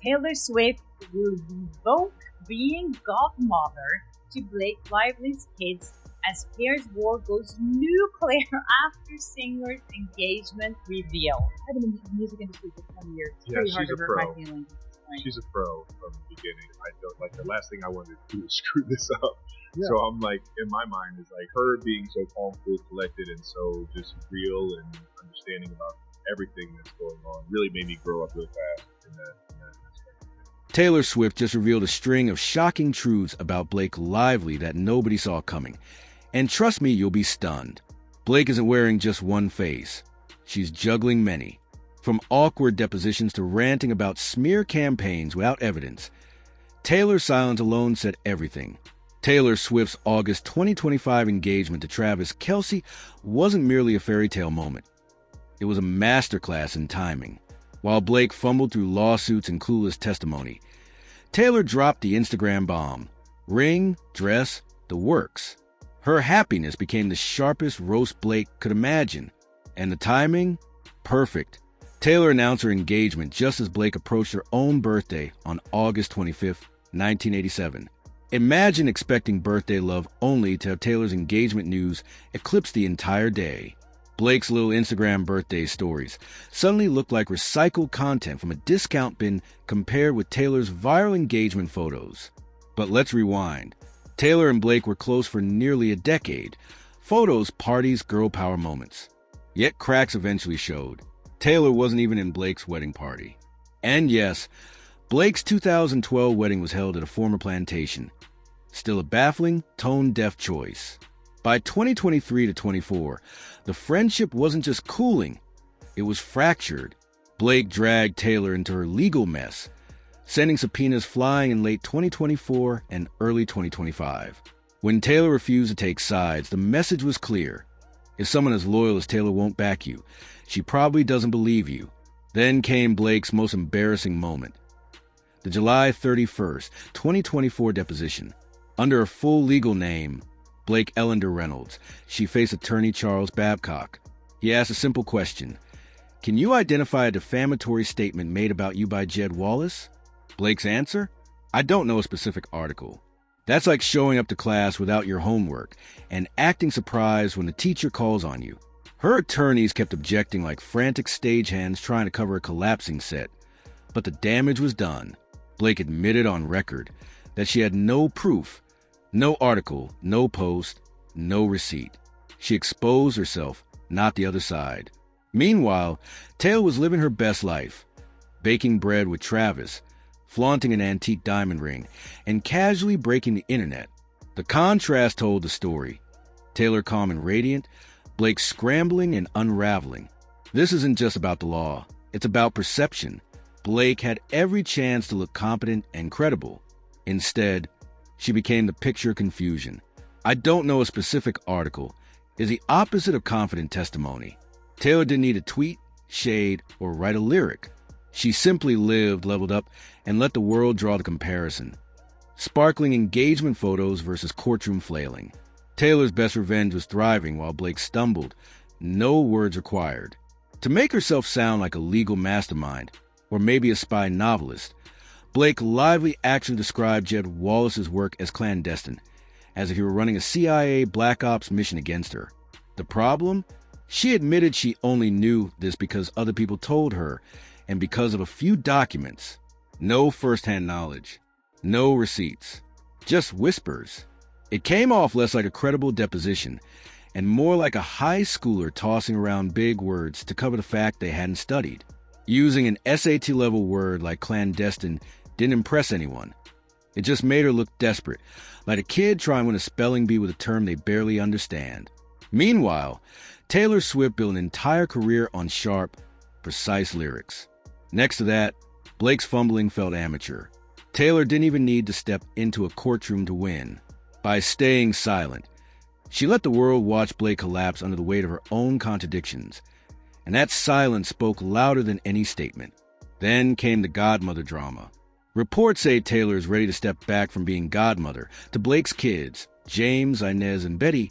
Taylor Swift will revoke being godmother to Blake Lively's kids as Paris war goes nuclear after singer's engagement reveal. I've been in the music industry for 20 years. It's pretty hard to hurt my feelings at this point. She's a pro from the beginning. I don't like the last thing I wanted to do is screw this up. Yeah. So I'm like, in my mind, is like her being so calm, cool, collected, and so just real and understanding about everything that's going on really made me grow up real fast in that aspect. Taylor Swift just revealed a string of shocking truths about Blake Lively that nobody saw coming. And trust me, you'll be stunned. Blake isn't wearing just one face. She's juggling many. From awkward depositions to ranting about smear campaigns without evidence. Taylor's silence alone said everything. Taylor Swift's August 2025 engagement to Travis Kelce wasn't merely a fairy tale moment. It was a masterclass in timing. While Blake fumbled through lawsuits and clueless testimony, Taylor dropped the Instagram bomb. Ring, dress, the works. Her happiness became the sharpest roast Blake could imagine. And the timing? Perfect. Taylor announced her engagement just as Blake approached her own birthday on August 25, 1987. Imagine expecting birthday love only to have Taylor's engagement news eclipse the entire day. Blake's little Instagram birthday stories suddenly looked like recycled content from a discount bin compared with Taylor's viral engagement photos. But let's rewind. Taylor and Blake were close for nearly a decade. Photos, parties, girl power moments. Yet cracks eventually showed. Taylor wasn't even in Blake's wedding party. And yes, Blake's 2012 wedding was held at a former plantation. Still a baffling, tone-deaf choice. By 2023 to 24, the friendship wasn't just cooling, it was fractured. Blake dragged Taylor into her legal mess, sending subpoenas flying in late 2024 and early 2025. When Taylor refused to take sides, the message was clear. If someone as loyal as Taylor won't back you, she probably doesn't believe you. Then came Blake's most embarrassing moment. The July 31st, 2024 deposition. Under a full legal name, Blake Ellender Reynolds, she faced attorney Charles Babcock. He asked a simple question. Can you identify a defamatory statement made about you by Jed Wallace? Blake's answer? I don't know a specific article. That's like showing up to class without your homework and acting surprised when the teacher calls on you. Her attorneys kept objecting like frantic stagehands trying to cover a collapsing set. But the damage was done. Blake admitted on record that she had no proof, no article, no post, no receipt. She exposed herself, not the other side. Meanwhile, Taylor was living her best life, baking bread with Travis, flaunting an antique diamond ring, and casually breaking the internet. The contrast told the story. Taylor calm and radiant, Blake scrambling and unraveling. This isn't just about the law. It's about perception. Blake had every chance to look competent and credible. Instead, she became the picture of confusion. I don't know a specific article. Is the opposite of confident testimony. Taylor didn't need to tweet, shade, or write a lyric. She simply lived, leveled up, and let the world draw the comparison. Sparkling engagement photos versus courtroom flailing. Taylor's best revenge was thriving while Blake stumbled. No words required. To make herself sound like a legal mastermind, or maybe a spy novelist, Blake Lively actually described Jed Wallace's work as clandestine, as if he were running a CIA Black Ops mission against her. The problem? She admitted she only knew this because other people told her, and because of a few documents. No first-hand knowledge. No receipts. Just whispers. It came off less like a credible deposition, and more like a high schooler tossing around big words to cover the fact they hadn't studied. Using an SAT-level word like clandestine didn't impress anyone. It just made her look desperate, like a kid trying to win a spelling bee with a term they barely understand. Meanwhile, Taylor Swift built an entire career on sharp, precise lyrics. Next to that, Blake's fumbling felt amateur. Taylor didn't even need to step into a courtroom to win. By staying silent, she let the world watch Blake collapse under the weight of her own contradictions. And that silence spoke louder than any statement. Then came the godmother drama. Reports say Taylor is ready to step back from being godmother to Blake's kids, James, Inez, and Betty,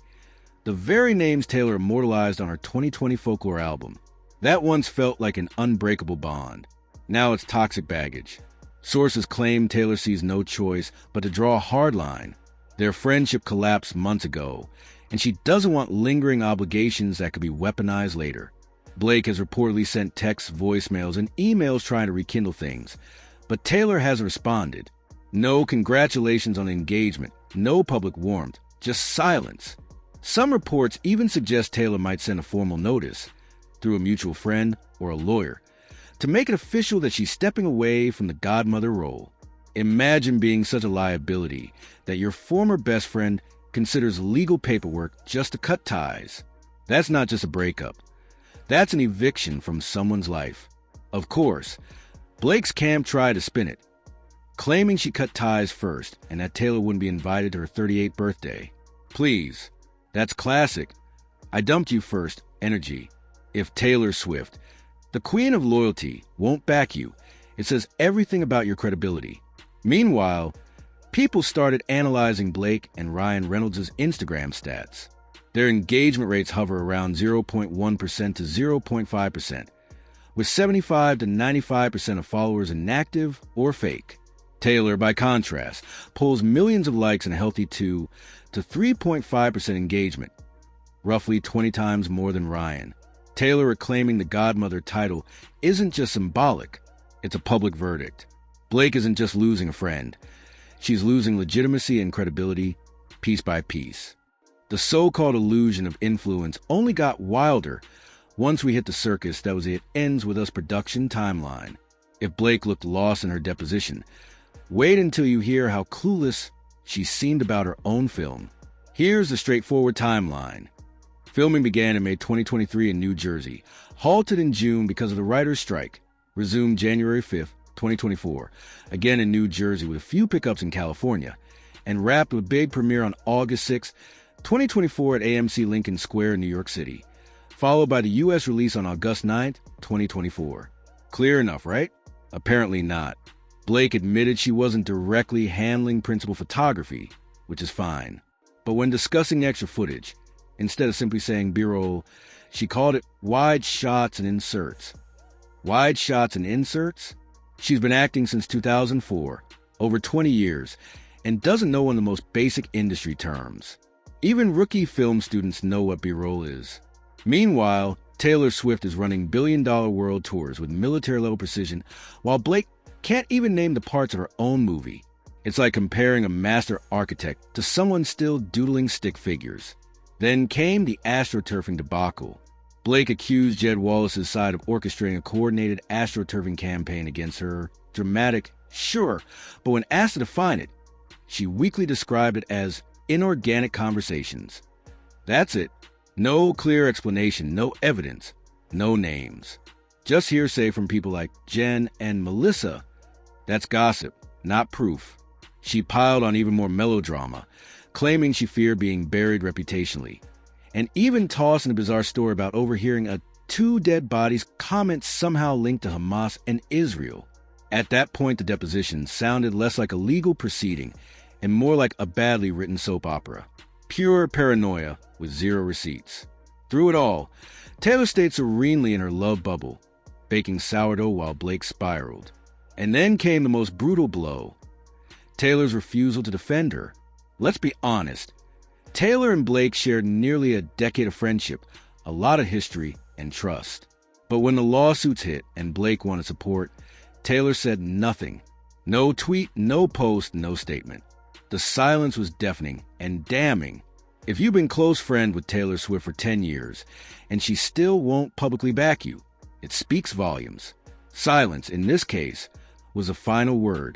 the very names Taylor immortalized on her 2020 folklore album. That once felt like an unbreakable bond. Now it's toxic baggage. Sources claim Taylor sees no choice but to draw a hard line. Their friendship collapsed months ago, and she doesn't want lingering obligations that could be weaponized later. Blake has reportedly sent texts, voicemails, and emails trying to rekindle things, but Taylor hasn't responded. No congratulations on engagement, no public warmth, just silence. Some reports even suggest Taylor might send a formal notice, through a mutual friend or a lawyer, to make it official that she's stepping away from the godmother role. Imagine being such a liability that your former best friend considers legal paperwork just to cut ties. That's not just a breakup. That's an eviction from someone's life. Of course, Blake's camp tried to spin it, claiming she cut ties first and that Taylor wouldn't be invited to her 38th birthday. Please, that's classic "I dumped you first" energy. If Taylor Swift, the queen of loyalty, won't back you, it says everything about your credibility. Meanwhile, people started analyzing Blake and Ryan Reynolds' Instagram stats. Their engagement rates hover around 0.1% to 0.5%, with 75 to 95% of followers inactive or fake. Taylor, by contrast, pulls millions of likes and a healthy 2 to 3.5% engagement, roughly 20 times more than Ryan. Taylor reclaiming the godmother title isn't just symbolic, it's a public verdict. Blake isn't just losing a friend. She's losing legitimacy and credibility, piece by piece. The so-called illusion of influence only got wilder once we hit the circus that was It Ends With Us production timeline. If Blake looked lost in her deposition, wait until you hear how clueless she seemed about her own film. Here's the straightforward timeline. Filming began in May 2023 in New Jersey, halted in June because of the writer's strike, resumed January 5th, 2024, again in New Jersey with a few pickups in California, and wrapped with big premiere on August 6, 2024 at AMC Lincoln Square in New York City, followed by the U.S. release on August 9, 2024. Clear enough, right? Apparently not. Blake admitted she wasn't directly handling principal photography, which is fine. But when discussing the extra footage, instead of simply saying B-roll, she called it wide shots and inserts. Wide shots and inserts? She's been acting since 2004, over 20 years, and doesn't know one of the most basic industry terms. Even rookie film students know what B-roll is. Meanwhile, Taylor Swift is running billion-dollar world tours with military-level precision, while Blake can't even name the parts of her own movie. It's like comparing a master architect to someone still doodling stick figures. Then came the astroturfing debacle. Blake accused Jed Wallace's side of orchestrating a coordinated astroturfing campaign against her. Dramatic, sure, but when asked to define it, she weakly described it as inorganic conversations. That's it. No clear explanation, no evidence, no names. Just hearsay from people like Jen and Melissa. That's gossip, not proof. She piled on even more melodrama, claiming she feared being buried reputationally, and even tossing a bizarre story about overhearing a 2 dead bodies comment somehow linked to Hamas and Israel. At that point, the deposition sounded less like a legal proceeding and more like a badly written soap opera. Pure paranoia with zero receipts. Through it all, Taylor stayed serenely in her love bubble, baking sourdough while Blake spiraled. And then came the most brutal blow. Taylor's refusal to defend her. Let's be honest. Taylor and Blake shared nearly a decade of friendship, a lot of history, and trust. But when the lawsuits hit and Blake wanted support, Taylor said nothing. No tweet, no post, no statement. The silence was deafening and damning. If you've been close friend with Taylor Swift for 10 years and she still won't publicly back you, it speaks volumes. Silence, in this case, was the final word.